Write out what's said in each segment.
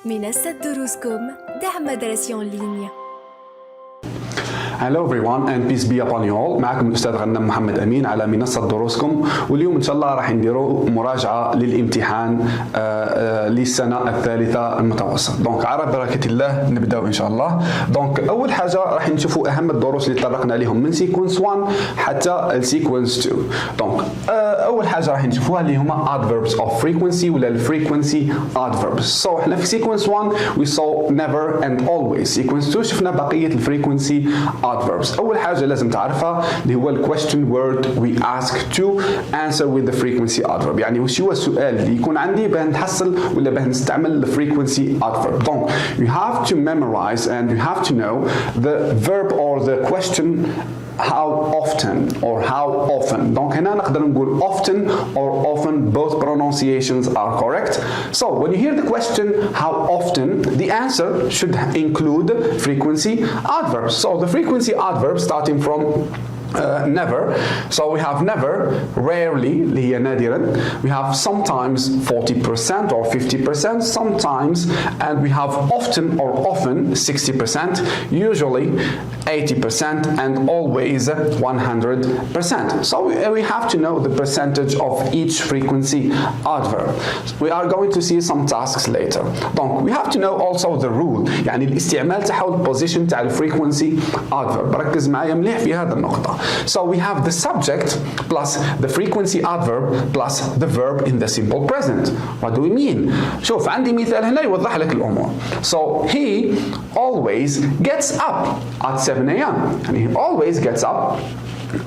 منصة دروسكم دعم مدرسي أونلاين. Hello everyone and peace be upon you all. معكم الأستاذ محمد أمين على منصة دروسكم، واليوم إن شاء الله راح نديروا مراجعة للامتحان للسنة الثالثة المتوسط. دونك على بركة الله نبدأ إن شاء الله. دونك أول حاجة راح نشوفوا أهم الدروس اللي تطرقنا لهم من سيكونس 1 حتى السيكونس 2. دونك أول حاجة راح نشوفوها اللي هما adverbs of frequency ولا frequency adverbs. So احنا في سيكونس 1 we saw never and always. سيكونس 2 شفنا بقية الفريكونسي adverbs. أول حاجة لازم تعرفها اللي هو ال question word we ask to answer with the frequency adverb. يعني وش هو السؤال اللي يكون عندي باه نحصل ولا باه نستعمل ال frequency adverb. Donc you have to memorize and you have to know the verb or the question how often or how often. Donc هنا نقدر نقول often or often, both pronunciations are correct. So when you hear the question how often, the answer should include frequency adverbs. So the frequency adverbs starting from never. So we have never, rarely اللي هي نادرا. We have sometimes 40% or 50%, sometimes, and we have often or often 60%, usually 80%, and always 100%. So we have to know the percentage of each frequency adverb. We are going to see some tasks later. Donc we have to know also the rule. يعني الاستعمال تحول position تاع frequency adverb. ركز معايا مليح في هذه النقطة. So we have the subject plus the frequency adverb plus the verb in the simple present. What do we mean? شوف عندي مثال هنا يوضح لك الأمور. So he always gets up at 7 a.m. and he always gets up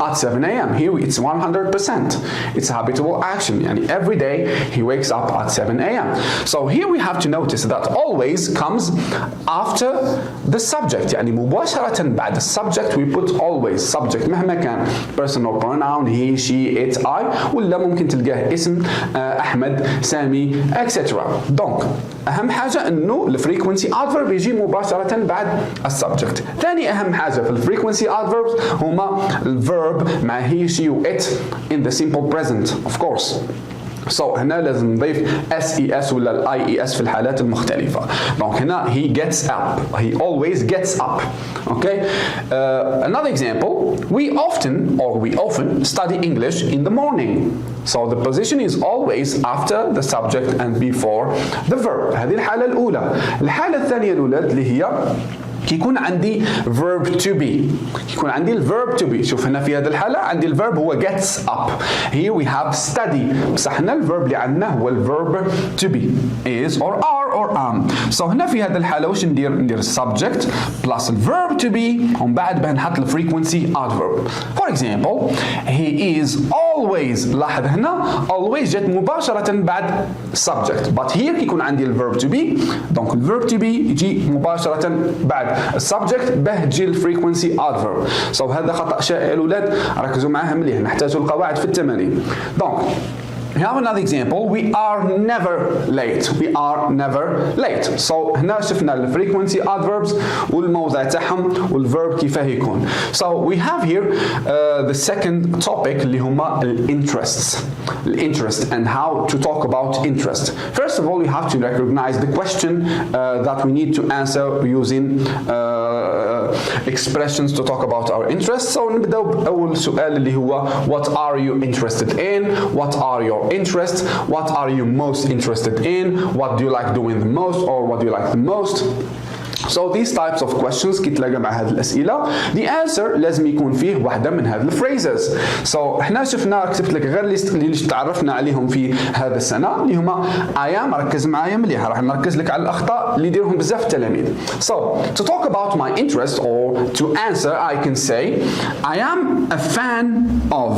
at 7 a.m. Here it's 100%. It's a habitual action. Yani every day he wakes up at 7 a.m. So here we have to notice that always comes after the subject. يعني مباشرة بعد subject we put always. Subject مهما كان personal pronoun he, she, it, I, ولا ممكن تلقاه اسم أحمد، سامي، etc. Donc أهم حاجة إنه الفريكونسي adverb يجي مباشرة بعد السبجكت. ثاني أهم حاجة في الفريكونسي adverbs هما الverb مع he, she و it in the simple present of course. So هنا لازم نضيف SES ولا ال IES في الحالات المختلفة. Donc هنا he gets up. He always gets up. Okay. Another example. We often study English in the morning. So the position is always after the subject and before the verb. هذه الحالة الأولى. الحالة الثانية الأولاد اللي هي كيكون عندي verb to be. يكون عندي ال verb to be. شوف هنا في هذه الحالة عندي ال verb هو gets up. Here we have study. بس احنا ال verb اللي عندنا هو ال verb to be. is or are or am. So هنا في هذه الحالة وش ندير subject plus ال verb to be ومن بعد بنحط ال frequency adverb. For example, he is always. لاحظ هنا always جت مباشرة بعد subject. But here يكون عندي ال verb to be. Donc ال verb to be يجي مباشرة بعد السبجكت به تجي الفريكونسي adverb. So هذا خطأ شائع الأولاد، ركزوا معاه مليح، نحتاج القواعد في التمارين. Donc we have another example. We are never late. We are never late. So هنا شفنا الفريكونسي adverbs والموضع تاعهم والverb كيفاه يكون. So we have here the second topic اللي هما interests. Interest and how to talk about interest. First of all, we have to recognize the question that we need to answer using expressions to talk about our interests. So نبدأ بأول سؤال اللي هو what are you interested in? What are your interests? What are you most interested in? What do you like doing the most or what do you like the most? So these types of questions كي تلاقى مع هذه الأسئلة the answer لازم يكون فيه واحدة من هذه الفريزز. So احنا شفنا كتبت لك غير اللي تعرفنا عليهم في هذا السنة اللي هما I am. ركز معايا مليح، راح نركز لك على الأخطاء اللي يديرهم بزاف التلاميذ. So to talk about my interest or to answer I can say I am a fan of.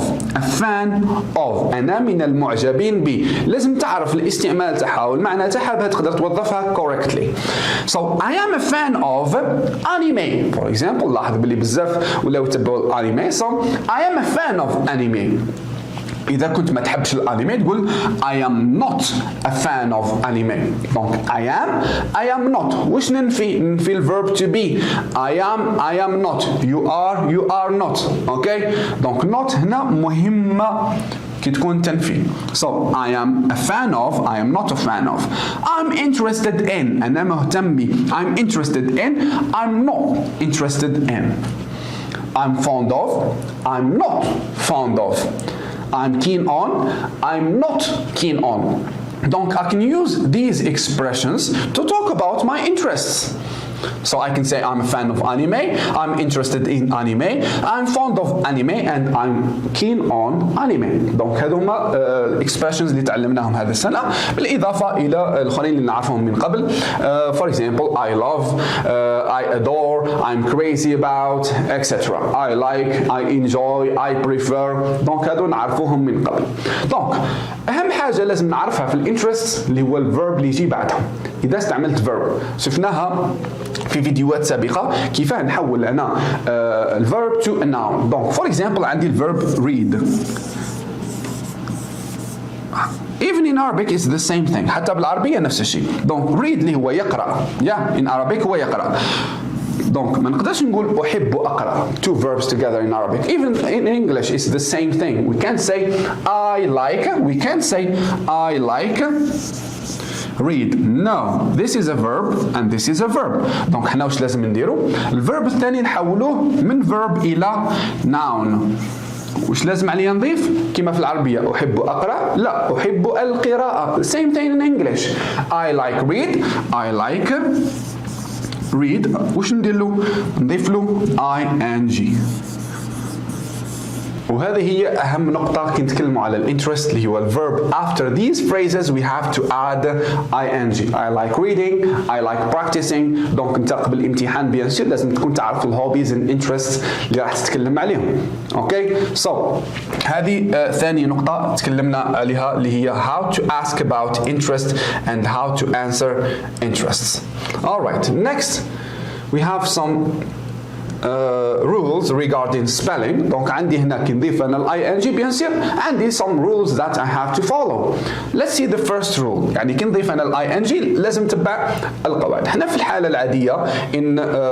أنا من المعجبين ب. لازم تعرف الاستعمال تاعها والمعنى تاعها باه تقدر توظفها correctly. So I am a fan of anime. For example, لاحظ باللي بزاف ولاو يتبعوا الانمي. So I am a fan of anime. إذا كنت ما تحبش الأنمي تقول I am not a fan of anime. Donc I am not. وش ننفي ال verb to be. I am not. You are not. Okay. Donc not هنا مهمة كي تكون تنفي. So I am a fan of, I am not a fan of. I'm interested in, أنا مهتم بي. I'm interested in, I'm not interested in. I'm fond of, I'm not fond of. I'm keen on, I'm not keen on. Donc I can use these expressions to talk about my interests. So I can say I'm a fan of anime, I'm interested in anime, I'm fond of anime, and I'm keen on anime. Donc هذو هما expressions اللي تعلمناهم هذه السنة بالإضافة إلى الآخرين اللي نعرفهم من قبل. For example, I love, I adore, I'm crazy about, etc. I like, I enjoy, I prefer. Donc هذو نعرفوهم من قبل. Donc أهم حاجة لازم نعرفها في الانترست اللي هو الفيرب اللي يجي بعدهم. إذا استعملت verb شفناها في فيديوهات سابقة كيف نحول أنا الverb to a noun. Donc for example عندي الverb read. Even in Arabic it's the same thing. حتى بالعربية نفس الشيء. Donc read اللي هو يقرأ. Yeah, in Arabic هو يقرأ. Donc ما نقدرش نقول أحب أقرأ. Two verbs together in Arabic. Even in English it's the same thing. We can't say I like. We can't say I like read. No, this is a verb and this is a verb. Donc حنا واش لازم نديرو؟ الفيرب الثاني نحولوه من verb إلى noun. واش لازم عليا نضيف؟ كما في العربية أحب أقرأ، لا أحب القراءة. Same thing in English. I like read. I like read. واش ندير له؟ نضيف له ing. وهذه هي أهم نقطة كي نتكلموا على الانترست اللي هو الverb. After these phrases we have to add ing. I like reading, I like practicing. دونك انت قبل الامتحان بيان سور لازم تكون تعرف الهوبيز and interests اللي راح تتكلم عليهم. اوكي so هذه ثاني نقطة تكلمنا عليها اللي هي how to ask about interest and how to answer interests. Alright, next we have some rules regarding spelling. Donc عندي هنا كي نضيف أنا ال ing بيان سور عندي some rules that I have to follow. Let's see the first rule. يعني كي نضيف أنا ال ing لازم نتبع القواعد. احنا في الحالة العادية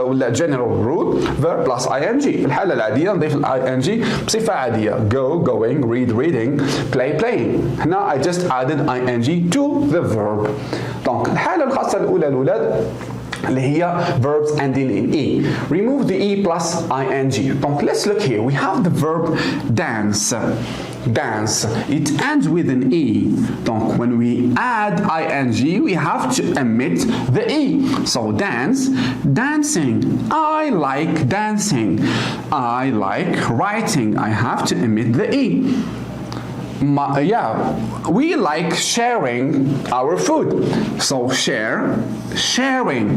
ولا general rule verb plus ing. في الحالة العادية نضيف ال ing بصفة عادية go, going, read, reading, play, playing. هنا I just added ing to the verb. Donc الحالة الخاصة الأولى الأولاد اللي هي verbs ending in e. Remove the e plus ing. Donc let's look here. We have the verb dance. Dance. It ends with an e. Donc when we add ing, we have to omit the e. So dance, dancing. I like dancing. I like writing. I have to omit the e. We like sharing our food. So share, sharing.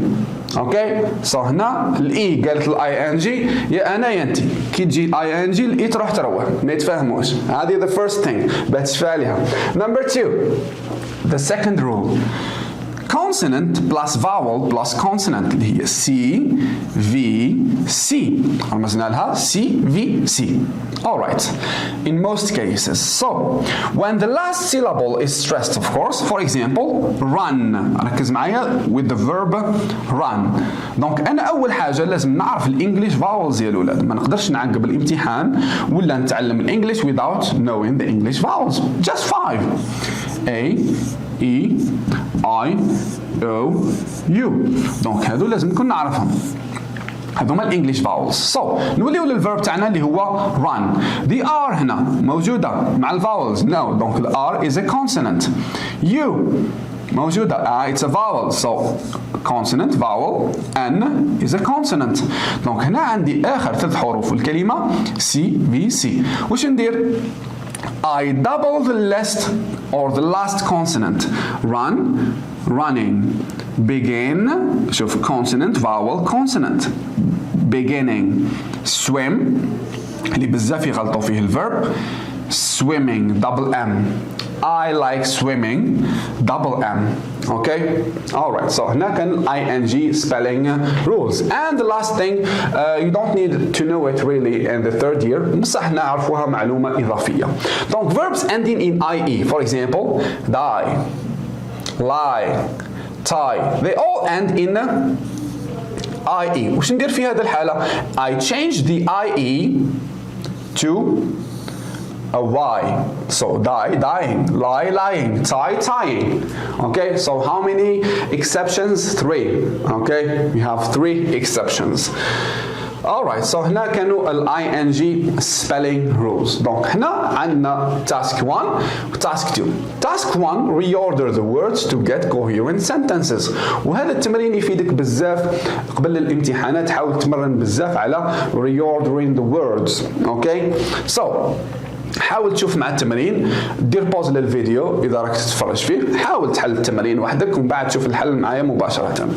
Okay? So هنا الاي قالت الاي ان جي يا انا يا انت. كي تجي الاي ان جي الاي تروح تروح ما يتفاهموش. هذه the first thing بتشفى عليها. Number 2. The second rule. Consonant plus vowel plus consonant اللي هي C V C. رمزنا لها C V C. Alright. In most cases. So when the last syllable is stressed, of course, for example, run. ركز معايا with the verb run. Donc أنا أول حاجة لازم نعرف الإنجليش vowels يا الأولاد. ما نقدرش نعقب الامتحان ولا نتعلم الإنجليش without knowing the English vowels. Just 5. A E I O U. دونك هذو لازم نكون نعرفهم. هذوما الانجليش فاولز. So نوليو للفيرب تاعنا اللي هو run. The R هنا موجودة مع الفاولز. No. دونك ال R is a consonant. U موجودة. It's a vowel. So consonant vowel. N is a consonant. دونك هنا عندي آخر 3 حروف الكلمة C V C. وش ندير؟ I double the last or the last consonant. Run, running. Begin, شوف consonant, vowel, consonant. Beginning. Swim, اللي بزاف يغلطوا فيه الverb. Swimming, double M. I like swimming, double M. Okay? Alright, so هنا كان ing spelling rules. And the last thing, you don't need to know it really in the 3rd year. بصح نعرفوها معلومة إضافية. Donc verbs ending in IE, for example, die, lie, tie, they all end in IE. وش ندير في هذه الحالة؟ I change the IE to a Y. So die, dying, lie, lying, tie, tying. Okay, so how many exceptions? 3. Okay, we have 3 exceptions. Alright, so هنا كانوا ال ing spelling rules. Donc هنا عندنا task 1 و task 2. task 1 reorder the words to get coherent sentences. وهذا التمرين يفيدك بزاف قبل الامتحانات. حاول تمرن بزاف على reordering the words. Okay, so حاول تشوف مع التمرين، دير بوز للفيديو إذا راك تتفرج فيه، حاول تحل التمرين وحدك ومن بعد تشوف الحل معايا مباشرة.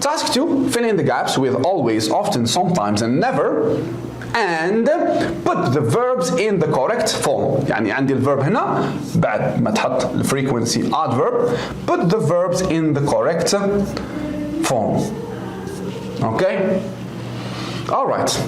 Task 2 fill in the gaps with always, often, sometimes and never and put the verbs in the correct form. يعني عندي الverb هنا بعد ما تحط frequency adverb put the verbs in the correct form. Okay? Alright.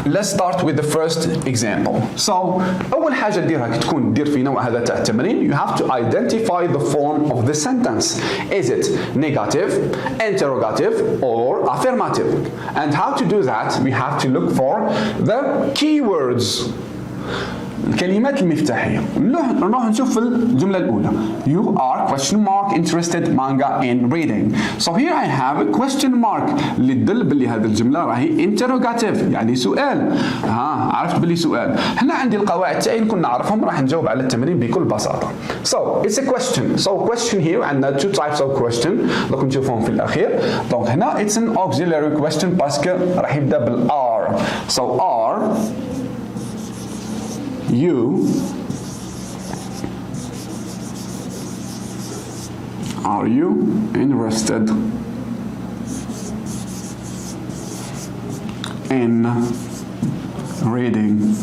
Let's start with the first example. So أول حاجة تديرها كي تكون تدير في نوع هذا تاع التمرين you have to identify the form of the sentence. Is it negative, interrogative or affirmative? And how to do that? We have to look for the keywords. الكلمات المفتاحية. نروح نشوف الجملة الأولى. You are question mark interested manga in reading. So here I have a question mark اللي تدل باللي هذه الجملة راهي interrogative يعني سؤال. عرفت باللي سؤال. هنا عندي القواعد تاعي نكون نعرفهم راح نجاوب على التمرين بكل بساطة. So it's a question. So question here عندنا two types of question. دوك نشوفهم في الأخير. دونك هنا it's an auxiliary question باسكو راح يبدأ بال are. So are you interested in reading?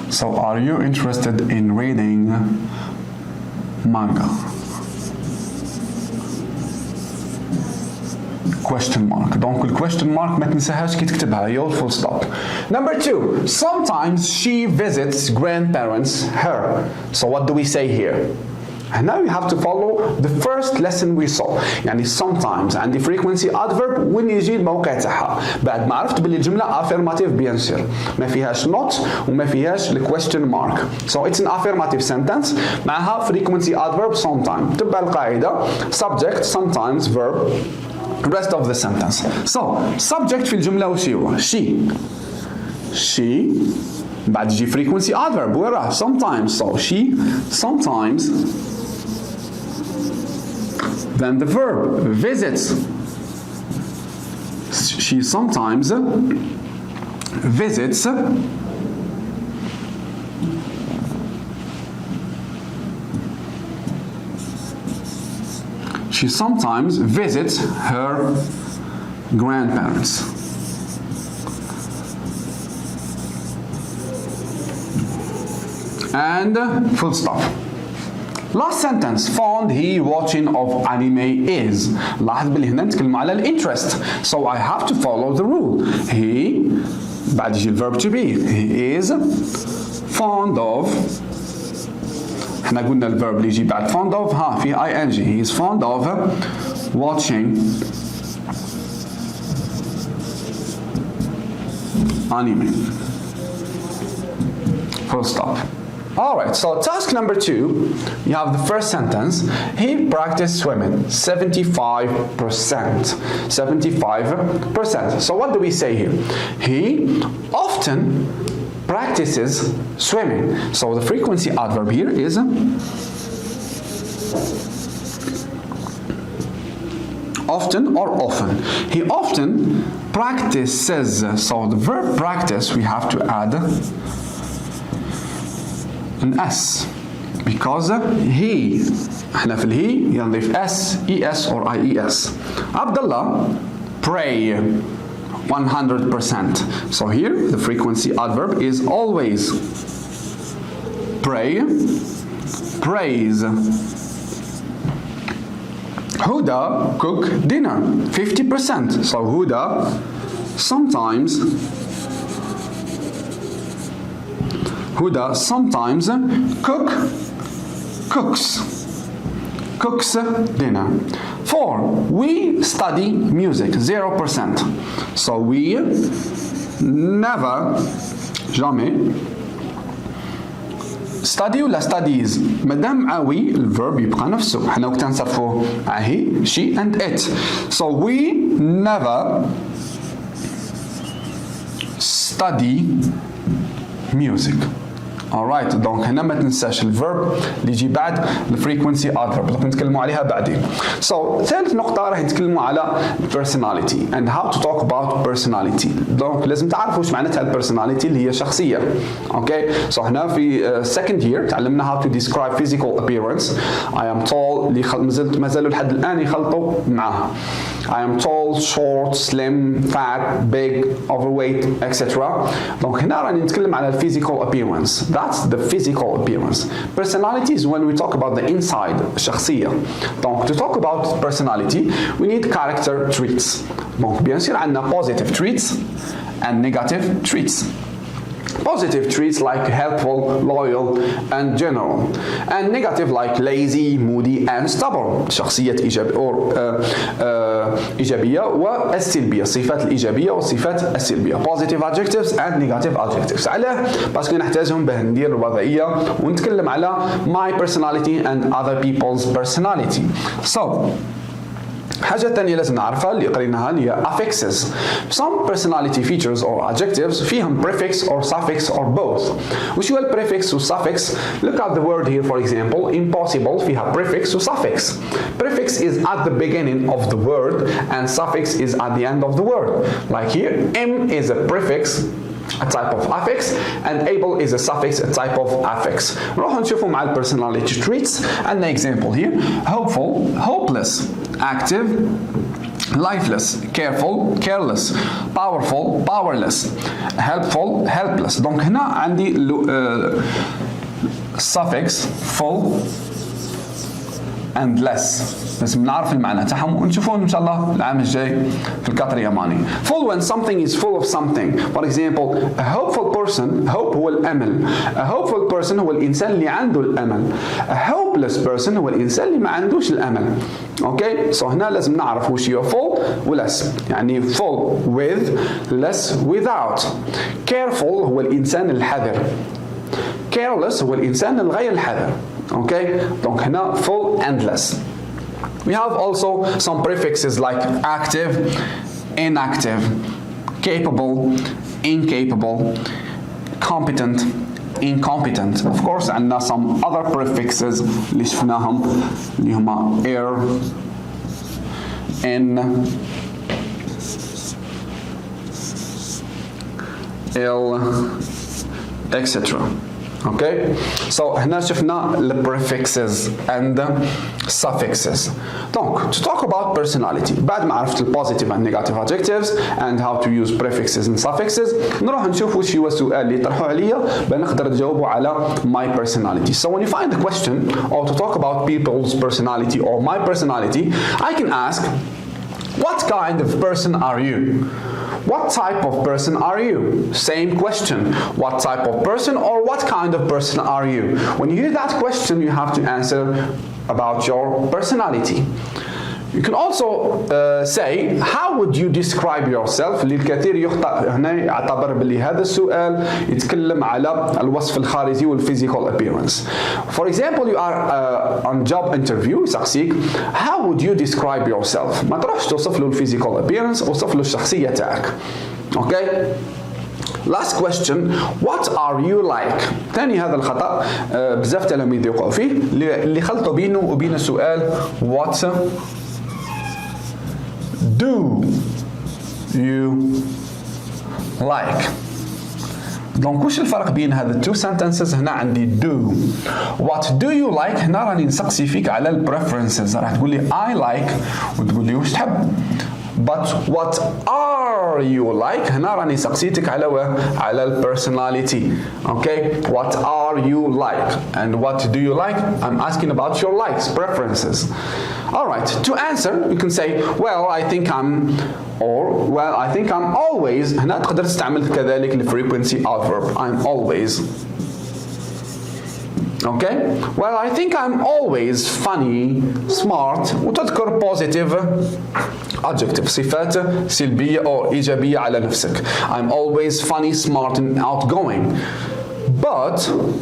So are you interested in reading manga? Question mark. Donc the question mark ما تنساهاش كي تكتبها يو full stop. Number 2. Sometimes she visits grandparents her. So what do we say here? And now you have to follow the first lesson we saw. يعني sometimes عندي frequency adverb وين يجي الموقع تاعها. بعد ما عرفت باللي الجملة affirmative bien sûr. ما فيهاش not وما فيهاش the question mark. So it's an affirmative sentence معها frequency adverb sometimes. تبع القاعدة subject sometimes verb rest of the sentence. So subject في الجملة وش هو؟ she بعد يجي frequency adverb وين راه؟ sometimes. So she sometimes. Then the verb visits. She sometimes visits her grandparents. And full stop. Last sentence. Fond he watching of anime is. لاحظ باللي هنا نتكلم على الانترست. So I have to follow the rule. He بعد يجي الverb to be. He is fond of. احنا قلنا الverb اللي يجي بعد fond of فيه ing. He is fond of watching anime. Full stop. Alright, so task number 2, you have the first sentence. He practiced swimming 75%. 75%. So what do we say here? He often practices swimming. So the frequency adverb here is often or often. He often practices. So the verb practice we have to add an S because he احنا في الهي ينضيف S, ES or IES. Abdullah pray 100%. So here the frequency adverb is always. Pray, praise. Huda cook dinner 50%. So Huda sometimes cook cooks dinner. 4. We study music, 0%. So we never, jamais, study ولا studies. مادام مع we الverb يبقى نفسه. حنا وقت نصرفوه مع he, she and it. So we never study music. alright دونك هنا ما تنساش الفيرب اللي يجي بعد الفريكونسي adverb اللي نتكلموا عليها بعدين. So ثالث نقطة راح نتكلموا على personality and how to talk about personality. دونك لازم تعرفوا وش معناتها البيرسوناليتي اللي هي شخصية. اوكي so هنا في second year تعلمنا how to describe physical appearance. I am tall اللي ما زالوا لحد الآن يخلطوا معاها. I am tall, short, slim, fat, big, overweight, etc. دونك هنا راح نتكلم على physical appearance. That's the physical appearance. Personality is when we talk about the inside, الشخصية. Donc, to talk about personality, we need character traits. Donc, bien sûr, عندنا positive traits and negative traits. Positive traits like helpful, loyal, and general. And negative like lazy, moody, and stubborn. شخصية إيجابية والسلبية. الصفات الإيجابية والصفات السلبية. Positive adjectives and negative adjectives. علاه؟ باسكو نحتاجهم باه ندير الوضعية ونتكلم على my personality and other people's personality. So, حاجة تانية لازم نعرفها اللي قريناها اللي هي affixes. Some personality features or adjectives فيهم prefix or suffix or both. وش هو البريفكس والsuffix؟ Look at the word here for example. Impossible فيها prefix و suffix. Prefix is at the beginning of the word and suffix is at the end of the word. Like here, M is a prefix, a type of affix, and able is a suffix, a type of affix. نروح نشوفوا مع personality traits. And the example here: hopeful, hopeless, active, lifeless, careful, careless, powerful, powerless, helpful, helpless. Donc هنا عندي suffix full and less. لازم نعرف المعنى تاعهم ونشوفون ان شاء الله العام الجاي في الكاترياماني. Full when something is full of something. For example, a hopeful person, hope هو الأمل. A hopeful person هو الإنسان اللي عنده الأمل. A hopeless person هو الإنسان اللي ما عندوش الأمل. Okay? So هنا لازم نعرف وش هي full و less. يعني full with, less without. Careful هو الإنسان الحذر. Careless هو الإنسان الغير الحذر. Okay? Donc هنا full and less. We have also some prefixes like active, inactive, capable, incapable, competent, incompetent. Of course عندنا some other prefixes اللي شفناهم اللي هما air, in, ill, etc. Okay, so هنا شفنا the prefixes and the suffixes. Donc, to talk about personality, بعد ما عرفت the positive and negative adjectives and how to use prefixes and suffixes, نروح نشوف وش هو السؤال اللي يطرحوا عليا بنقدر نجاوبه على my personality. So when you find the question or to talk about people's personality or my personality, I can ask, what kind of person are you? What type of person are you? Same question. What type of person or what kind of person are you? When you hear that question, you have to answer about your personality. You can also say, how would you describe yourself? للكثير يخطئ هنا يعتبر باللي هذا السؤال يتكلم على الوصف الخارجي والphysical appearance. For example, you are on job interview يسقسيك, how would you describe yourself? ما تروحش توصف له physical appearance, وصف له الشخصية تاعك. Okay? Last question, what are you like? ثاني هذا الخطأ بزاف تلاميذ يوقعوا فيه اللي خلطوا بينه وبين السؤال what do you like? دونك وش الفرق بين هذا two sentences؟ هنا عندي do. What do you like؟ هنا راني نسقسي فيك على ال preferences. راح تقول لي I like وتقول لي وش تحب. But what are you like؟ هنا راني سقسيتك على ال personality. Okay? What are you like? And what do you like? I'm asking about your likes, preferences. Alright, to answer, you can say, well, I think I'm, or, well, I think I'm always, هنا تقدر تستعمل كذلك ال frequency adverb. I'm always. Okay? Well, I think I'm always funny, smart. وتذكر positive adjective صفات سلبية أو إيجابية على نفسك. I'm always funny, smart and outgoing. But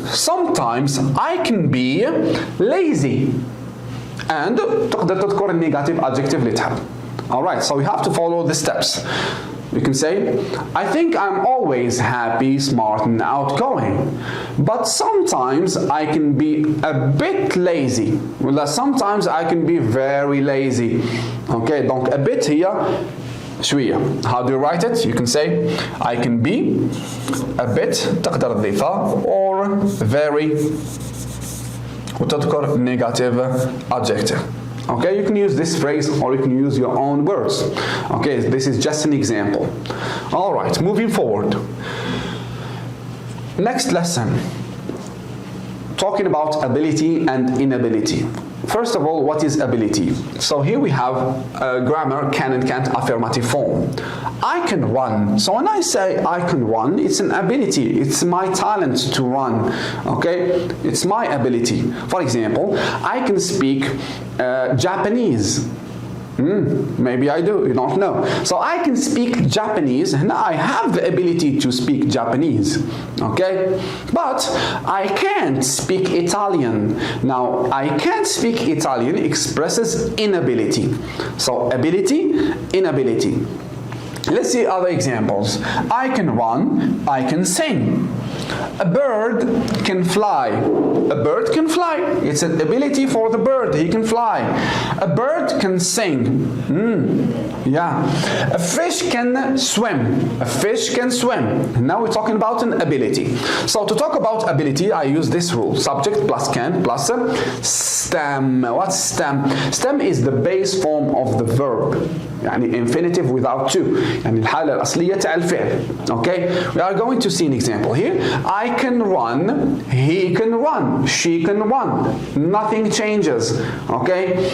sometimes I can be lazy. And تقدر تذكر negative adjective اللي تحب. Alright, so we have to follow the steps. You can say, I think I'm always happy, smart and outgoing. But sometimes I can be a bit lazy. Well, sometimes I can be very lazy. Okay, donc a bit here, شوية. How do you write it? You can say, I can be a bit, تقدر تضيفها, or very, وتذكر negative adjective. Okay, you can use this phrase or you can use your own words. Okay, this is just an example. All right, moving forward. Next lesson, talking about ability and inability. First of all, what is ability? So here we have grammar, can and can't, affirmative form. I can run. So when I say I can run, it's an ability. It's my talent to run. Okay? It's my ability. For example, I can speak Japanese. Maybe I do, you don't know. So I can speak Japanese, and I have the ability to speak Japanese, okay? But I can't speak Italian. Now, I can't speak Italian expresses inability. So ability, inability. Let's see other examples. I can run, I can sing. A bird can fly. A bird can fly. It's an ability for the bird. He can fly. A bird can sing. Yeah. A fish can swim. A fish can swim. Now we're talking about an ability. So to talk about ability, I use this rule. Subject plus can plus stem. What's stem? Stem is the base form of the verb. يعني infinitive without to. يعني الحالة الأصلية تاع الفعل. Okay? We are going to see an example here. I can run, he can run, she can run. Nothing changes. Okay?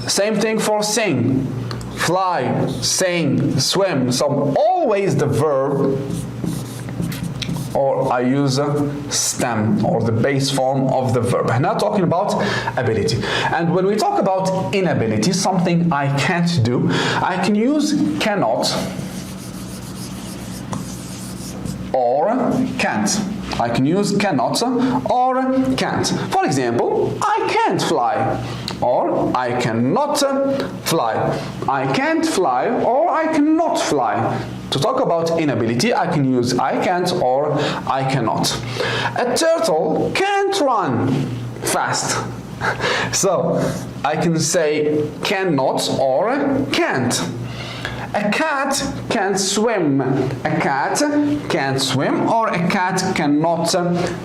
Same thing for sing, fly, sing, swim. So always the verb, or I use a stem or the base form of the verb. I'm not talking about ability. And when we talk about inability, something I can't do, I can use cannot or can't. I can use cannot or can't. For example, I can't fly or I cannot fly. I can't fly or I cannot fly. To talk about inability, I can use I can't or I cannot. A turtle can't run fast. So I can say cannot or can't. A cat can't swim. A cat can't swim or a cat cannot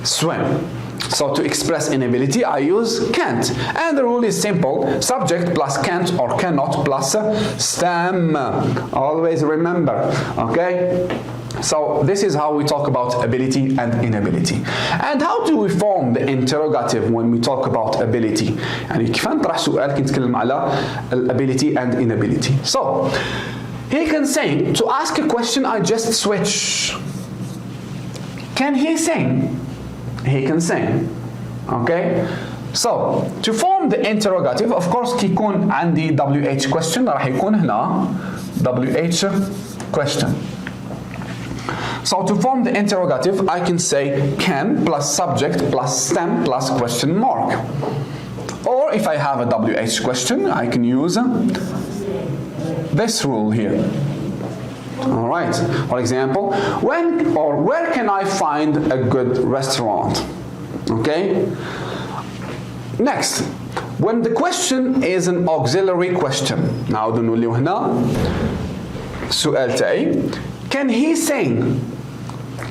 swim. So to express inability, I use can't. And the rule is simple. Subject plus can't or cannot plus stem. Always remember, okay? So this is how we talk about ability and inability. And how do we form the interrogative when we talk about ability? يعني كيف نطرح سؤال كنتكلم على ability and inability. So he can say, to ask a question, I just switch. Can he sing? He can sing. Okay? So, to form the interrogative, of course, كي يكون عندي WH question, راح يكون هنا WH question. So, to form the interrogative, I can say can plus subject plus stem plus question mark. Or if I have a WH question, I can use this rule here. All right. For example, when or where can I find a good restaurant? Okay. Next, when the question is an auxiliary question. نعود نوليو هنا السؤال تاعي. Can he sing?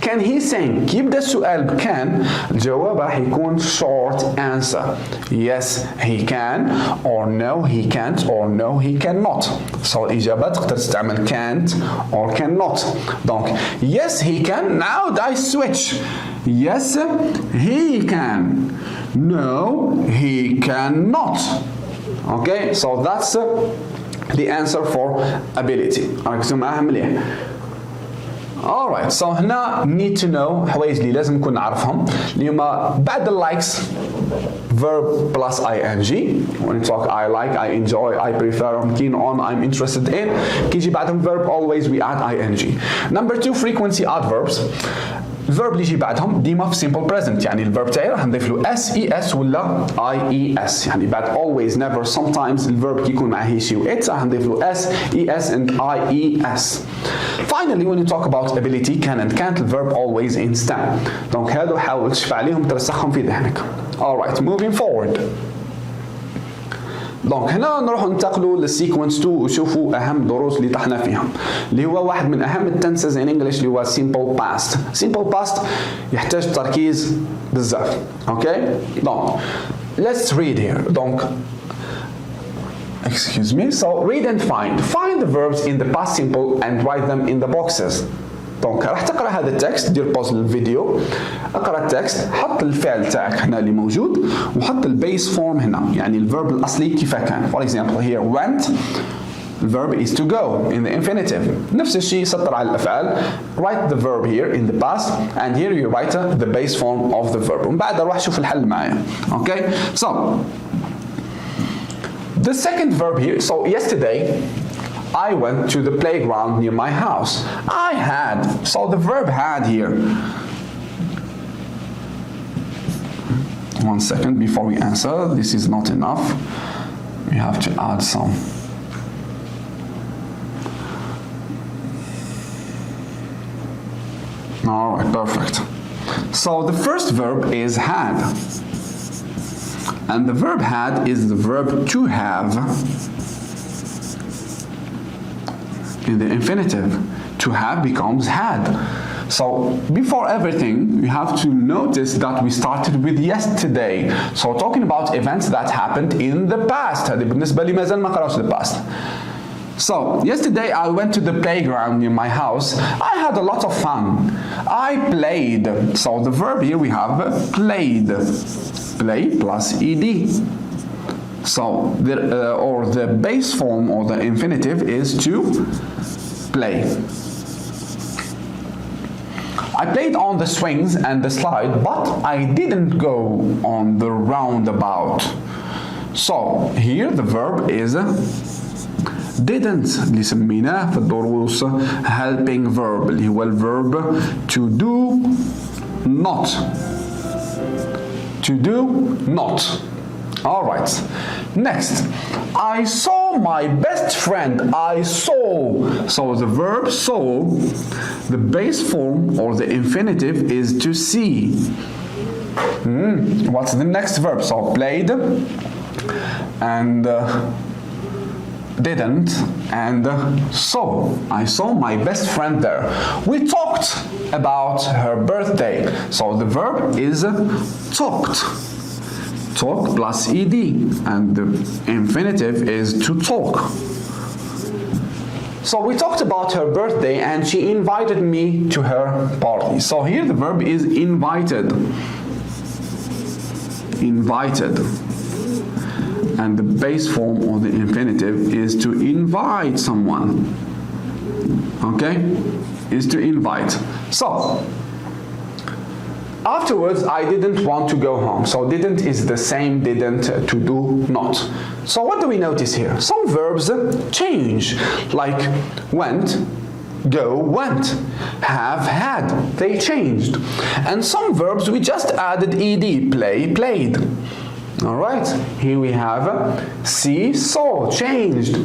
Can he sing? كي يبدا السؤال بكان الجواب راح يكون short answer. Yes, he can, or no, he can't, or no, he cannot. So الإجابة تقدر تستعمل can't or cannot. Donc, yes, he can. Now I switch. Yes, he can. No, he cannot. Okay, so that's the answer for ability. ركزوا معاها مليح. alright so هنا need to know حوايج اللي لازم نكون نعرفهم اللي هما بعد اللايكس verb plus ing when you talk I like, I enjoy, I prefer, I'm keen on, I'm interested in كيجي بعدهم verb always we add ing. Number 2 frequency adverbs. الفيرب اللي يجي بعدهم ديما في simple present يعني الفيرب تاعي راح نضيف له es ولا ies يعني بعد always never sometimes الفيرب كي يكون معاه he she و it راح نضيف له es and ies. Finally when you talk about ability can and can't الفيرب always in stem. دونك هادو حاول تشوف عليهم ترسخهم في ذهنك. Alright moving forward. دونك هنا نروح ننتقلوا للسيكونس 2 وشوفوا اهم دروس اللي طحنا فيهم اللي هو واحد من اهم التنسز ان انجلش اللي هو simple past. simple past يحتاج تركيز بزاف. اوكي دونك let's read here. دونك excuse me so read and find the verbs in the past simple and write them in the boxes. دونك راح تقرا هذا التكست دير بوز للفيديو اقرا التكست حط الفعل تاعك هنا اللي موجود وحط البيس فورم هنا يعني الفيرب الاصلي كيف كان. For example here went the verb is to go in the infinitive. نفس الشيء سطر على الافعال write the verb here in the past and here you write the base form of the verb. ومن بعد اروح شوف الحل معايا. Okay so the second verb here so yesterday I went to the playground near my house. I had. So the verb had here. One second before we answer. This is not enough. We have to add some. All right, perfect. So the first verb is had. And the verb had is the verb to have. In the infinitive, to have becomes had. So before everything, you have to notice that we started with yesterday. So talking about events that happened in the past. هذه بالنسبة لي مازال ما قرأش the past. So yesterday I went to the playground near my house. I had a lot of fun. I played. So the verb here we have played. Play plus ed. So the base form or the infinitive is to play. I played on the swings and the slide, but I didn't go on the roundabout. So here the verb is didn't اللي سميناه في الدروس helping verb اللي هو الverb to do not. To do not. All right. Next, I saw my best friend. I saw. So the verb saw, the base form or the infinitive is to see. What's the next verb? So played and didn't and saw. I saw my best friend there. We talked about her birthday. So the verb is talked. Talk plus ed and the infinitive is to talk. So we talked about her birthday and she invited me to her party. So here the verb is invited. Invited. And the base form or the infinitive is to invite someone. Okay? Is to invite. So afterwards, I didn't want to go home. So didn't is the same didn't to do not. So what do we notice here? Some verbs change, like went, go, went, have, had. They changed. And some verbs we just added ed, play, played. All right, here we have see, saw, changed.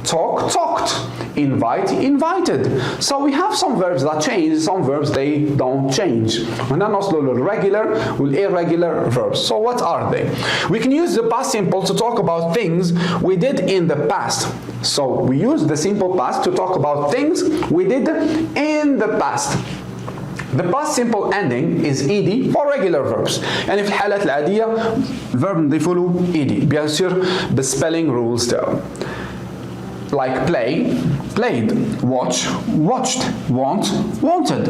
Talk, talked. Invite, invited. So we have some verbs that change, some verbs they don't change. هنا نوصلوا للregular والirregular verbs. So what are they? We can use the past simple to talk about things we did in the past. So we use the simple past to talk about things we did in the past. The past simple ending is ed for regular verbs. يعني في الحالات العادية الverb نضيفوا له ed. bien sûr بالspelling rules تاعو. Like play, played, watch, watched, want, wanted.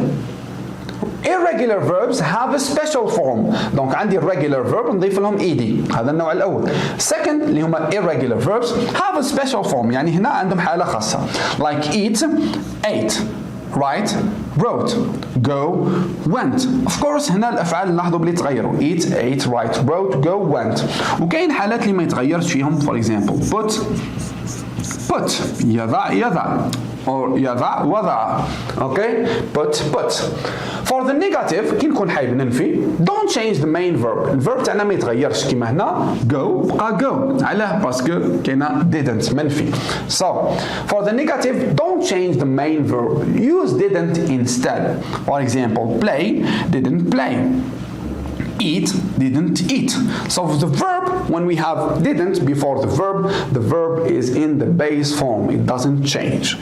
Irregular verbs have a special form. Donc عندي regular verb نضيف لهم ed. هذا النوع الأول. Second اللي هما irregular verbs have a special form. يعني هنا عندهم حالة خاصة. Like eat, ate. write, wrote, go, went. Of course هنا الأفعال نلاحظوا بلي تغيروا eat, ate, write, wrote, go, went. وكاين حالات اللي ما يتغيرش فيهم for example put يضع يضع or يضع وضع. Okay, put. For the negative كي نكون حايب ننفي don't change the main verb. الفيرب تاعنا ما يتغيرش كيما هنا go بقى go. علاه باسكو كاينه didn't منفي. So for the negative don't change the main verb. Use didn't instead. For example play didn't play. Eat didn't eat. So the verb, when we have didn't before the verb is in the base form. It doesn't change.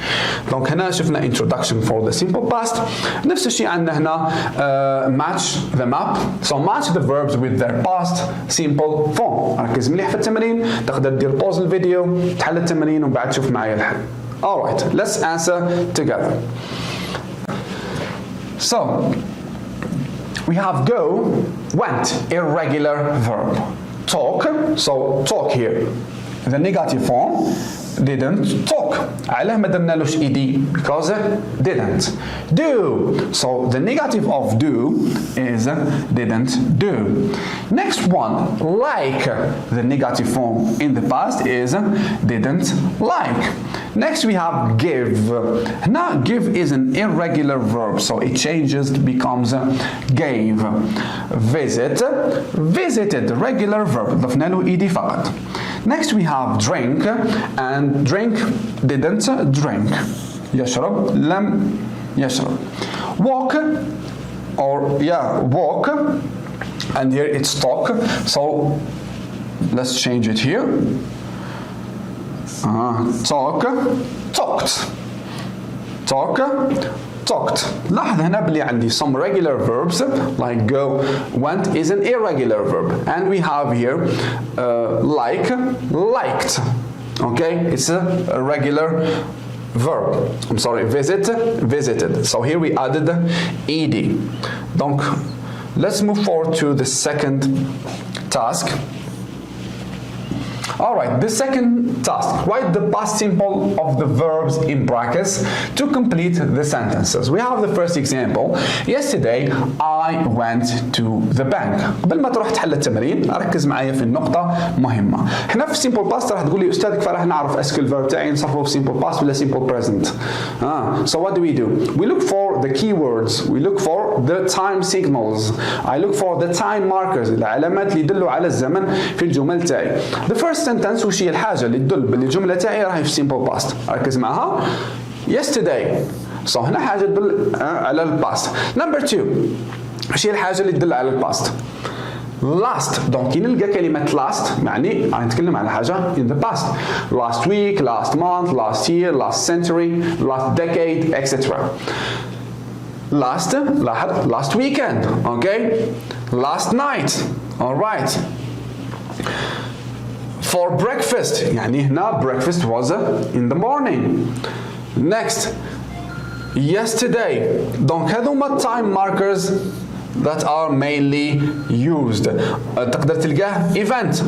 Donc هنا شفنا introduction for the simple past. نفس الشيء عندنا هنا match them up. So match the verbs with their past simple form. ركز مليح في التمرين. تقدر دير pause الفيديو تحل التمرين وبعد تشوف معايا الحل. Alright, let's answer together. So we have go, went, irregular verb. Talk, so talk here. The negative form, didn't talk. علاه ما درنالوش ed because didn't. Do, so the negative of do is didn't do. Next one, like. The negative form in the past is didn't like. Next we have give. Now give is an irregular verb, so it changes, becomes gave. Visit, visited, regular verb. ضفنا له ed فقط. Next we have drink, and drink didn't drink. يشرب لم يشرب. Walk, or walk, and here it's talk. So let's change it here. Talk, talked. Talk, talked. لاحظ هنا بلي عندي some regular verbs like go, went is an irregular verb, and we have here like, liked. Okay, it's a regular verb. I'm sorry, visit, visited. So here we added ed. Donc let's move forward to the second task. Alright, the second task. Write the past simple of the verbs in brackets to complete the sentences. We have the first example. Yesterday I went to the bank. قبل ما تروح تحل التمرين ركز معايا في النقطة مهمة. احنا في simple past راح تقول لي أستاذ كيف راح نعرف اسكو الفيرب تاعي نصرفه في simple past ولا simple present. So what do? We look for the keywords. We look for the time signals. I look for the time markers. العلامات اللي يدلوا على الزمن في الجمل تاعي. The first sentence وش هي الحاجة اللي تدل باللي الجملة تاعي راهي في simple past. ركز معها. Yesterday. So هنا حاجة تدل على الباست. Number 2. وش هي الحاجة اللي تدل على الباست؟ last. دونك كي نلقى كلمة last يعني راح نتكلم على حاجة in the past. Last week, last month, last year, last century, last decade, etc. Last, لاحظ last weekend, okay? Last night, all right. For breakfast يعني هنا breakfast was in the morning. Next, yesterday. Donc هذوما time markers that are mainly used. تقدر تلقاه event.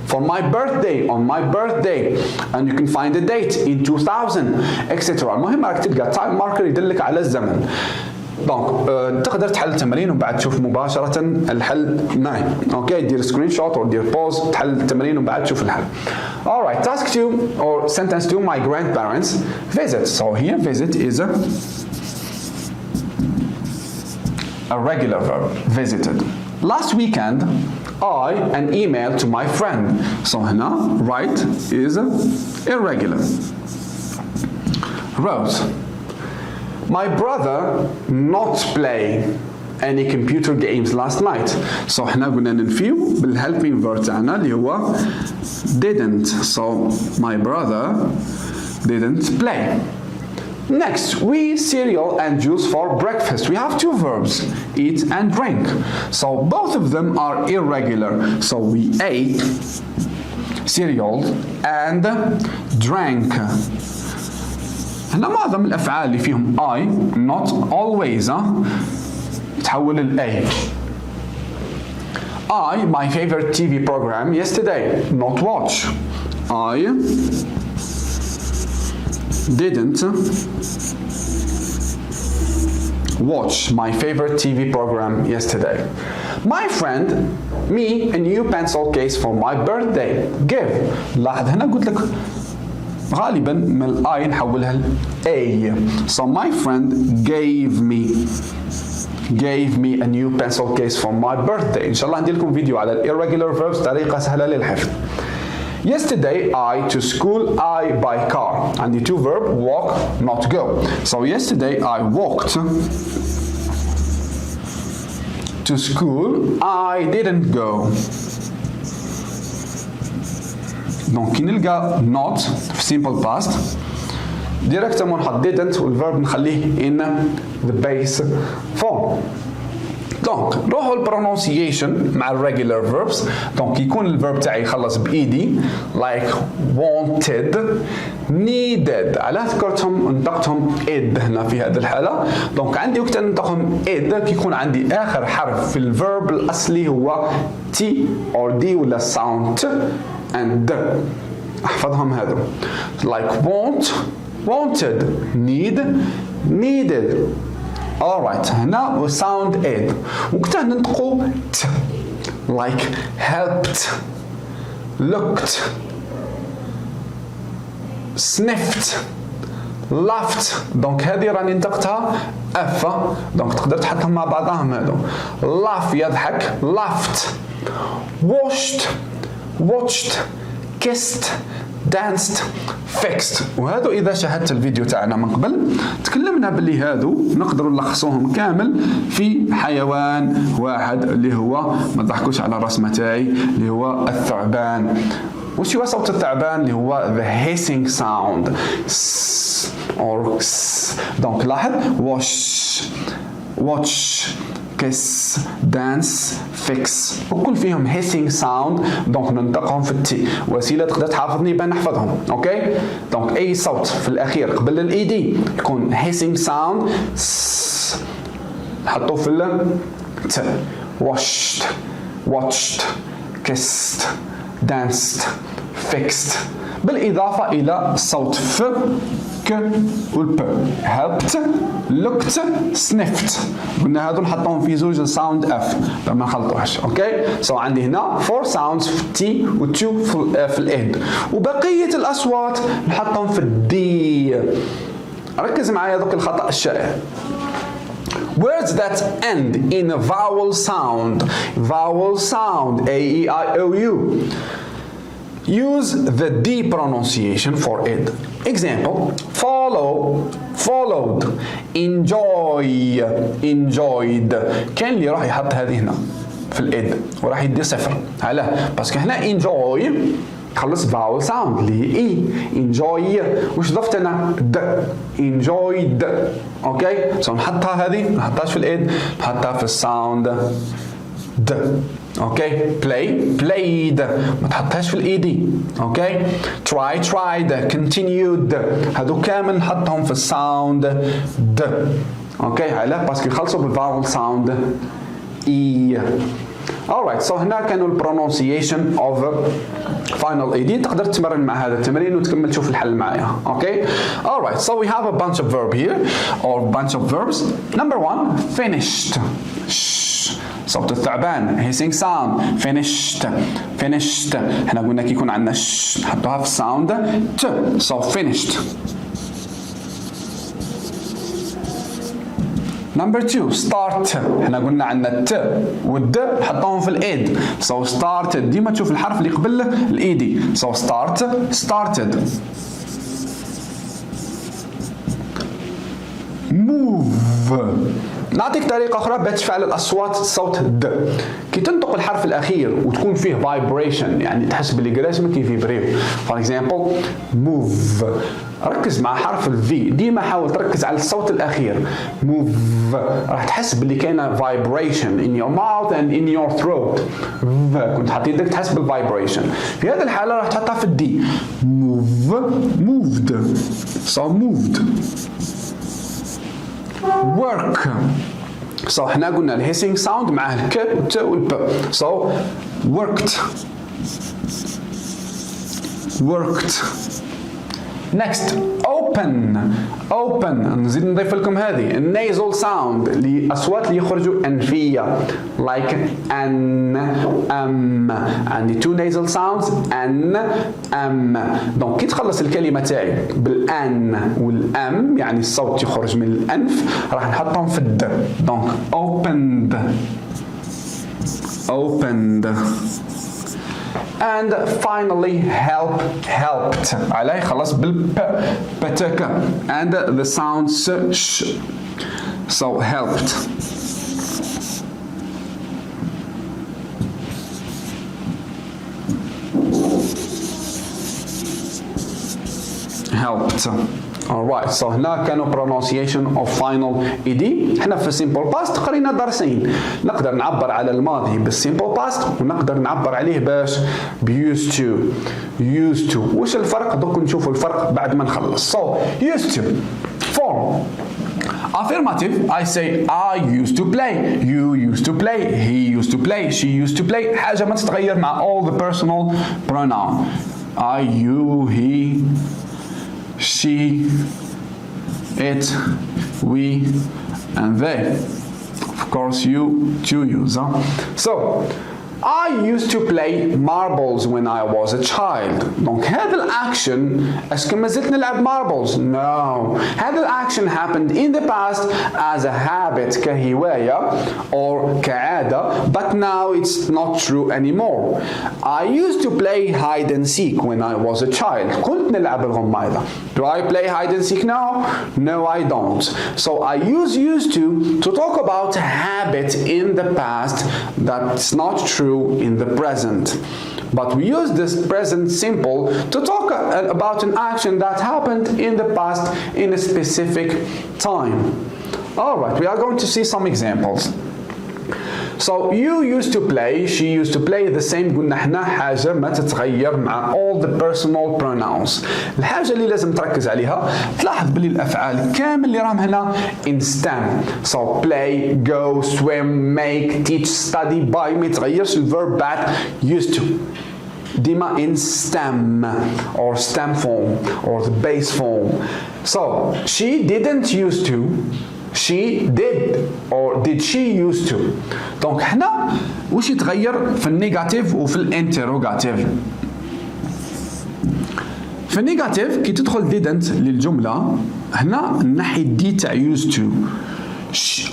For my birthday, on my birthday, and you can find the date in 2000, etc. المهم راك تلقى time marker يدلك على الزمن. دونك تقدر تحل التمرين وبعد تشوف مباشرة الحل معي. اوكي دير سكرين شوت او دير بوز تحل التمرين وبعد تشوف الحل. Alright, task 2 or sentence 2, my grandparents visit. So here visit is a regular verb, visited. Last weekend I an email to my friend. So هنا write is irregular. Wrote. My brother not play any computer games last night. So احنا قلنا ننفيو بالhelping verb تاعنا اللي هو didn't. So my brother didn't play. Next, we cereal and juice for breakfast. We have two verbs, eat and drink. So both of them are irregular. So we ate cereal and drank. هنا معظم الأفعال اللي فيهم I not always تحول ال A. I my favorite TV program yesterday not watch. I didn't watch my favorite TV program yesterday. My friend me a new pencil case for my birthday. Give. لاحظ هنا قلت لك غالبا من الآي نحولها ل A. So my friend gave me a new pencil case for my birthday. إن شاء الله عندي لكم فيديو على irregular verbs طريقة سهلة للحفظ. Yesterday I to school I by car. عندي two verb walk not go. So yesterday I walked to school I didn't go. دونك كي نلقى not في simple past ديريكتومون نحط didn't والverb نخليه in the base form. دونك نروحوا البرونونسيشن مع الريجولار verbs. دونك يكون الفيرب تاعي يخلص بايدي like wanted needed. على ذكرتهم نطقتهم id هنا في هذه الحاله. دونك عندي وقت نطقهم id كي يكون عندي اخر حرف في الفيرب الاصلي هو t or d ولا sound and احفظهم هذو like wanted needed. alright هنا sound id وقتها ننطقوا t like helped looked sniffed laughed. دونك هذه راني نطقتها اف. دونك تقدر تحطهم مع بعضهم هذو laugh يضحك laughed watched kissed danced fixed. وهذو اذا شاهدت الفيديو تاعنا من قبل تكلمنا باللي هذو نقدروا نلخصوهم كامل في حيوان واحد اللي هو ما تضحكوش على الرسمه تاعي اللي هو الثعبان. وش هو صوت الثعبان اللي هو the hissing sound or دونك لاحظ watch kiss dance fix وكل فيهم hissing sound. دونك ننطقهم في التي وسيله تقدر تحافظني بان نحفظهم. اوكي دونك اي صوت في الاخير قبل الاي دي يكون hissing sound نحطوه في الت watched kissed danced fixed بالاضافه الى الصوت ف ك والب helped looked sniffed. قلنا هذول نحطهم في زوج ساوند اف فما نخلطوهاش. اوكي سو عندي هنا 4 sounds في التي و2 في الاد وبقيه الاصوات نحطهم في الدي. ركز معايا ذوك الخطا الشائع words that end in a vowel sound a e i o u use the D pronunciation for it. Example followed enjoyed. كان اللي راح يحط هذه هنا في الإد وراح يدي صفر. علاه باسكو هنا enjoy خلص vowel sound اللي هي enjoy وش ضفت انا د enjoyed. اوكي سو نحطها هذه نحطهاش في الإد نحطها في الساوند د. اوكي played ما تحطهاش في الاي دي. اوكي tried continued هذو كامل نحطهم في الساوند د. اوكي علاه باسكو يخلصوا بالفاول ساوند اي. alright so هنا كانوا البرونونسيشن اوف final AD. تقدر تمرن مع هذا التمرين وتكمل تشوف الحل معايا. اوكي alright so we have a bunch of verb here or bunch of verbs. number 1 finished صوت الثعبان hissing sound finished احنا قلنا كي يكون عندنا ش نحطوها في الساوند ت so finished. number 2 start احنا قلنا عندنا الت والد نحطوهم في الايد so started. ديما تشوف الحرف اللي قبل الايدي so started. move نعطيك طريقة أخرى باش تفعل الأصوات صوت د. كي تنطق الحرف الأخير وتكون فيه vibration يعني تحس باللي قراسمك يفيبريو. for example move ركز مع حرف الفي ديما حاول تركز على الصوت الأخير move راح تحس باللي كاينة vibration in your mouth and in your throat. كنت حاط يدك تحس بالvibration. في هذه الحالة راح تحطها في الدي moved so moved. work so احنا قلنا الهيسينج ساوند معاه الك والت والب so worked next open نزيد نضيف لكم هذه النيزل ساوند لأصوات اللي يخرجوا أنفية like عندي two nasal sounds دونك كي تخلص الكلمة تاعي بالأن والأم يعني الصوت يخرج من الأنف راح نحطهم في الد دونك opened and finally helped عليه خلاص بالبتك and the sounds sh so helped alright so هنا كانوا pronunciation of final ed احنا في simple past قرينا درسين نقدر نعبر على الماضي بالsimple past ونقدر نعبر عليه باش used to وش الفرق دوك نشوفوا الفرق بعد ما نخلص so used to form affirmative I say I used to play you used to play he used to play she used to play حاجة ما تتغير مع all the personal pronoun I you he she, it, we, and they. Of course, you to use. So, I used to play marbles when I was a child. Donc هذا الأكشن أسكن ما زلت نلعب marbles? No. هذا الأكشن happened in the past as a habit كهواية or كعادة but now it's not true anymore. I used to play hide and seek when I was a child. كنت نلعب الغمايضة. Do I play hide and seek now? No, I don't. So I used to talk about a habit in the past that's not true in the present. But we use this present simple to talk about an action that happened in the past in a specific time. Alright, we are going to see some examples. So you used to play, she used to play the same قلنا احنا حاجة ما تتغير مع all the personal pronouns. الحاجة اللي لازم تركز عليها تلاحظ بلي الأفعال كامل اللي راهم هنا in STEM. So play, go, swim, make, teach, study, buy ما يتغيرش الverb بعد used to. ديما in STEM or STEM form or the base form. So she didn't used to. She did or did she used to. دونك هنا وش يتغير في النيجاتيف وفي الانتروغاتيف. في النيجاتيف كي تدخل didn't للجملة هنا نحي دي تاع used to.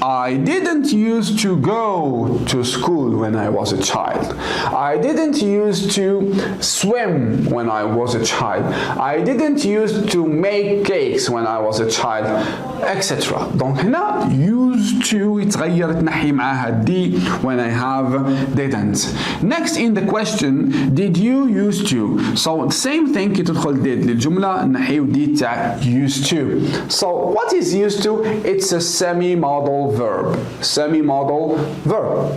I didn't used to go to school when I was a child. I didn't used to swim when I was a child. I didn't used to make cakes when I was a child, etc. Donc هنا used to يتغير تنحي معاها دي when I have didn't. Next in the question, did you used to? So same thing كي تدخل did للجملة نحيو دي تاع used to. So what is used to? It's a semi-modal verb. Semi-modal verb.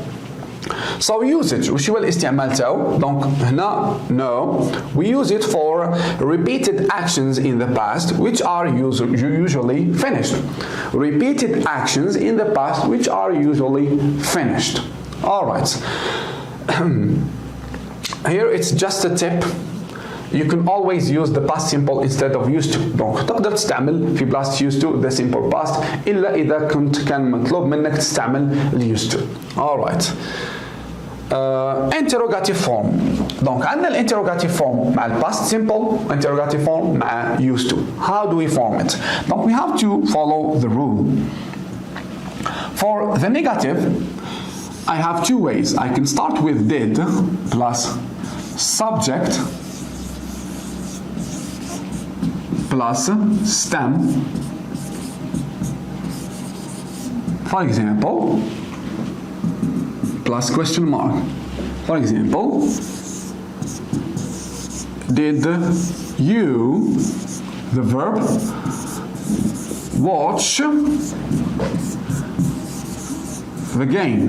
So usage وش هو الاستعمال تاعو؟ دونك هنا no we use it for repeated actions in the past which are usually finished. Repeated actions in the past which are usually finished. Alright. Here it's just a tip. You can always use the past simple instead of used to. Donc تقدر تستعمل في بلاصة used to the simple past إلا إذا كان مطلوب منك تستعمل used to. Alright. Interrogative form. Donc عندنا الانتروغاتيف form مع past simple, interrogative form مع used to. How do we form it? Donc we have to follow the rule. For the negative, I have two ways. I can start with did plus subject plus stem. For example, plus question mark. For example, did you, the verb, watch the game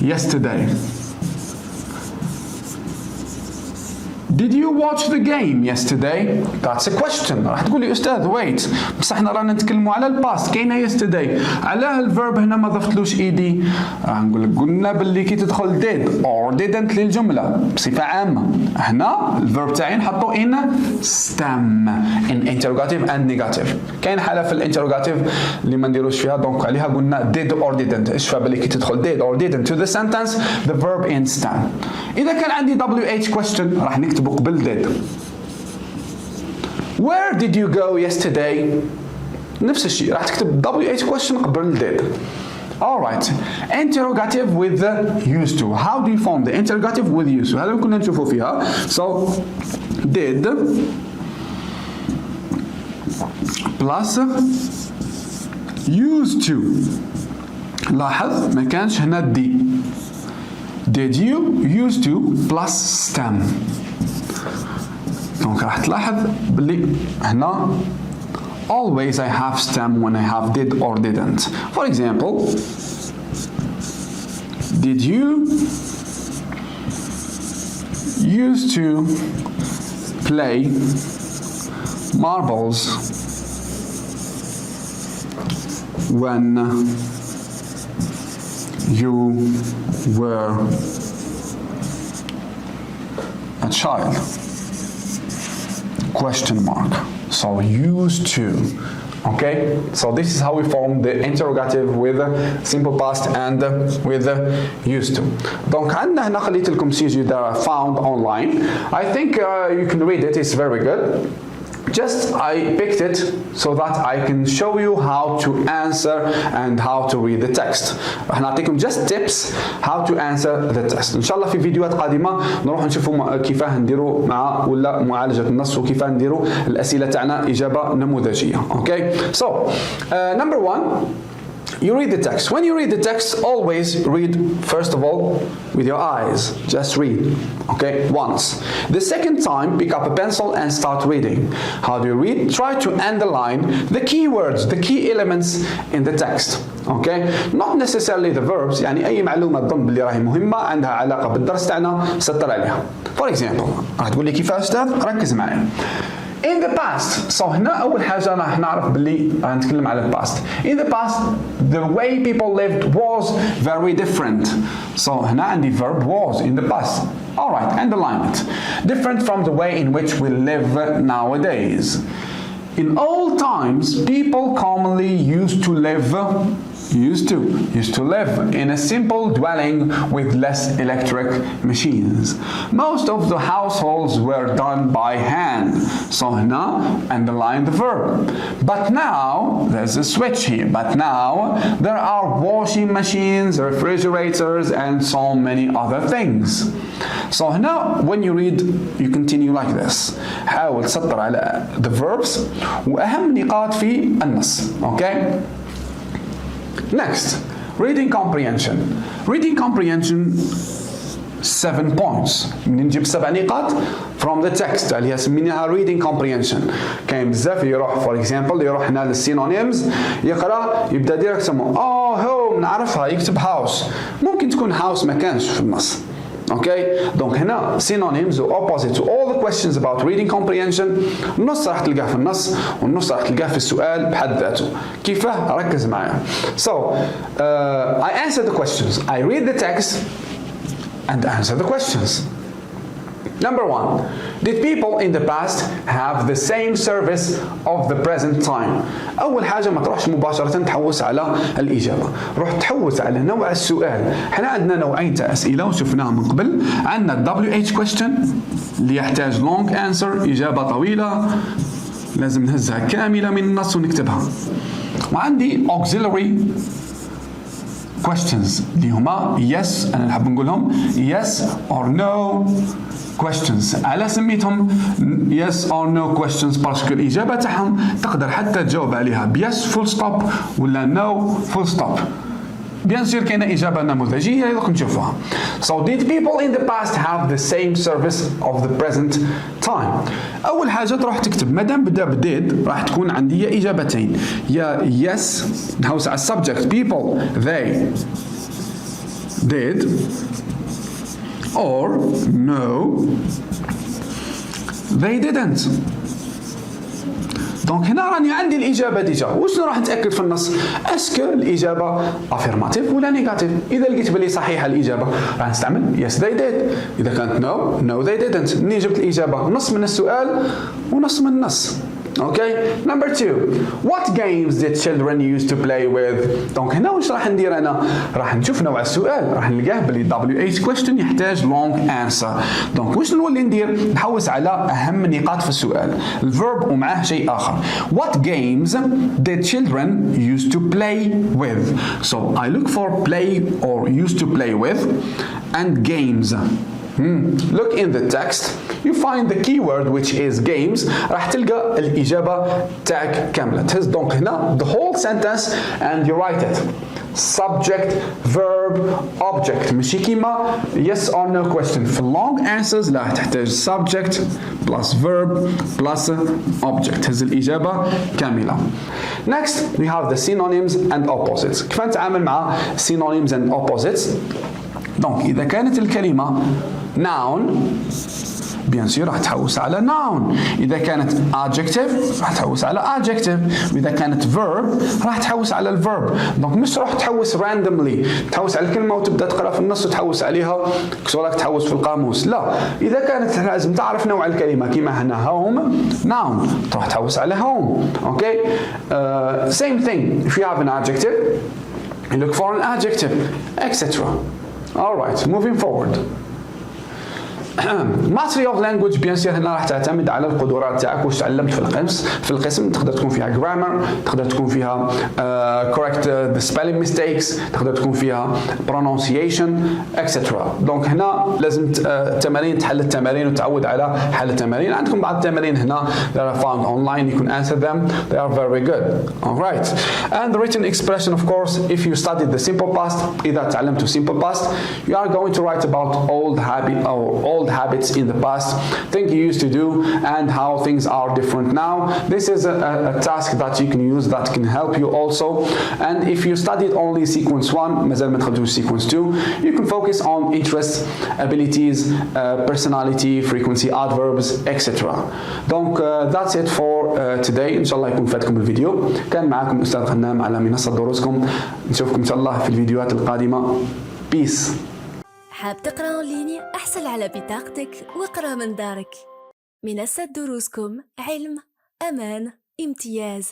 yesterday? Did you watch the game yesterday? That's a question. راح تقول لي أستاذ wait بس احنا رانا نتكلموا على الباست كاينة yesterday. علاه الفيرب هنا ما ضفتلوش ايدي؟ راح نقول لك قلنا باللي كي تدخل did or didn't للجملة بصفة عامة. هنا الفيرب تاعي نحطو in stem in interrogative and negative. كاين حالة في الانتروغاتيف اللي ما نديروش فيها دونك عليها قلنا did or didn't. ايش فباللي كي تدخل did or didn't to the sentence the verb in stem. إذا كان عندي WH question راح نكتبه قبل did. Where did you go yesterday? نفس الشيء راح تكتب WH question قبل did. Alright. Interrogative with the used to. How do you form the interrogative with used to? هذا اللي كنا نشوفه فيها. So did plus used to. لاحظ ما كانش هنا دي. Did you used to plus stem. دونك راح تلاحظ باللي هنا always I have stem when I have did or didn't. For example, did you used to play marbles when you were a child? Question mark. So used to. Okay, so this is how we form the interrogative with simple past and with used to. Donc عندنا هنا خليت لكم CG that are found online. I think you can read it. It's very good. Just I picked it so that I can show you how to answer and how to read the text. راح نعطيكم just tips how to answer the test. إن شاء الله في فيديوهات قادمة نروح نشوفوا كيفاه نديروا مع ولا معالجة النص وكيفاه نديروا الأسئلة تاعنا إجابة نموذجية. Okay. So number one. You read the text. When you read the text, always read first of all with your eyes. Just read, okay, once. The second time, pick up a pencil and start reading. How do you read? Try to underline the key words, the key elements in the text, okay? Not necessarily the verbs. يعني أي معلومة تظن باللي راهي مهمة عندها علاقة بالدرس تاعنا سطر عليها. For example, راح تقول لي كيف يا أستاذ؟ ركز معي. In the past, so هنا أول حاجة راح نعرف باللي راح نتكلم على الباست. In the past, the way people lived was very different. So هنا عندي verb was in the past. Alright, underline it. Different from the way in which we live nowadays. In old times, people commonly used to live in a simple dwelling with less electric machines. Most of the households were done by hand. So هنا underline the verb. But now, there's a switch here. But now, there are washing machines, refrigerators, and so many other things. So هنا, when you read, you continue like this. حاول تسطر على the verbs وأهم نقاط في النص. Okay? Next, reading comprehension. Reading comprehension 7 points. نجيب 7 نقاط from the text اللي هي سميناها reading comprehension. كاين بزاف يروح for example يروح هنا للسينونيمز يقرا يبدا ديريكت سمو home نعرفها يكتب house. ممكن تكون house ما كانش في النص. Okay, donc هنا synonyms or opposite to all the questions about reading comprehension. النص راح تلقاه في النص والنص راح تلقاه في السؤال بحد ذاته. كيفاه؟ ركز معايا. So I answer the questions. I read the text and answer the questions. Number one, did people in the past have the same service of the present time? أول حاجة ما تروحش مباشرة تحوس على الإجابة، روح تحوس على نوع السؤال. احنا عندنا نوعين تاع أسئلة وشفناها من قبل، عندنا WH question اللي يحتاج long answer إجابة طويلة لازم نهزها كاملة من النص ونكتبها، وعندي auxiliary questions اللي هما yes أنا نحب نقولهم yes or no questions. على سميتهم yes or no questions باسكو الإجابة تاعهم تقدر حتى تجاوب عليها بيس full stop ولا no full stop. بيان سير كاينة إجابة نموذجية دوك نشوفوها. So did people in the past have the same service of the present time? أول حاجة تروح تكتب مادام بدا بديد راح تكون عندي يا إجابتين يا yes نحوس على subject people they did or no they didn't. دونك هنا راني عندي الإجابة ديجا. وشنو راح نتأكد في النص؟ اسكو الإجابة affirmative ولا نيجاتيف؟ إذا لقيت بلي صحيحة الإجابة راح نستعمل yes they did. إذا كانت no they didn't. ني جبت الإجابة نص من السؤال ونص من النص. Okay. Number 2. What games did children used to play with? دونك هنا واش راح ندير أنا؟ راح نشوف نوع السؤال، راح نلقاه بلي WH question يحتاج long answer. دونك واش نولي ندير؟ نحوس على أهم النقاط في السؤال، الفيرب ومعاه شيء آخر. What games did children used to play with? So I look for play or used to play with and games. Look in the text, you find the keyword which is games. راح تلقى الإجابة تاعك كاملة. تهز دونك هنا the whole sentence and you write it. Subject, verb, object. ماشي كيما yes or no question. في long answers لا تحتاج subject plus verb plus object. تهز الإجابة كاملة. Next we have the synonyms and opposites. كيف نتعامل مع synonyms and opposites؟ دونك إذا كانت الكلمة noun bien sûr راح تحوس على noun. إذا كانت adjective راح تحوس على adjective. وإذا كانت verb راح تحوس على الverb. دونك مش راح تحوس randomly تحوس على الكلمة وتبدأ تقرأ في النص وتحوس عليها كسوراك تحوس في القاموس. لا، إذا كانت لازم تعرف نوع الكلمة كيما هنا home noun تروح تحوس على home. Okay. Same thing if you have an adjective you look for an adjective etc. All right, moving forward. Mastery of language bien sûr هنا راح تعتمد على القدرات تاعك واش تعلمت في القسم. تقدر تكون فيها grammar، تقدر تكون فيها correct the spelling mistakes، تقدر تكون فيها pronunciation etc. دونك هنا لازم تمارين تحل التمارين وتعود على حل التمارين. عندكم بعض التمارين هنا that are found online you can answer them, they are very good. All right. And the written expression of course if you studied the simple past إذا تعلمتوا simple past you are going to write about old habits in the past, things you used to do and how things are different now. This is a task that you can use that can help you also. And if you studied only sequence 1 مازال ما دخلتوش sequence 2 you can focus on interests, abilities, personality, frequency, adverbs etc. Donc that's it for today. إن شاء الله يكون فاتكم الفيديو. كان معكم الأستاذ غنام على منصة دروسكم. نشوفكم إن شاء الله في الفيديوهات القادمة. Peace. حاب تقرأ أونلاين؟ احصل على بطاقتك واقرأ من دارك. منصة دروسكم، علم، أمان، امتياز.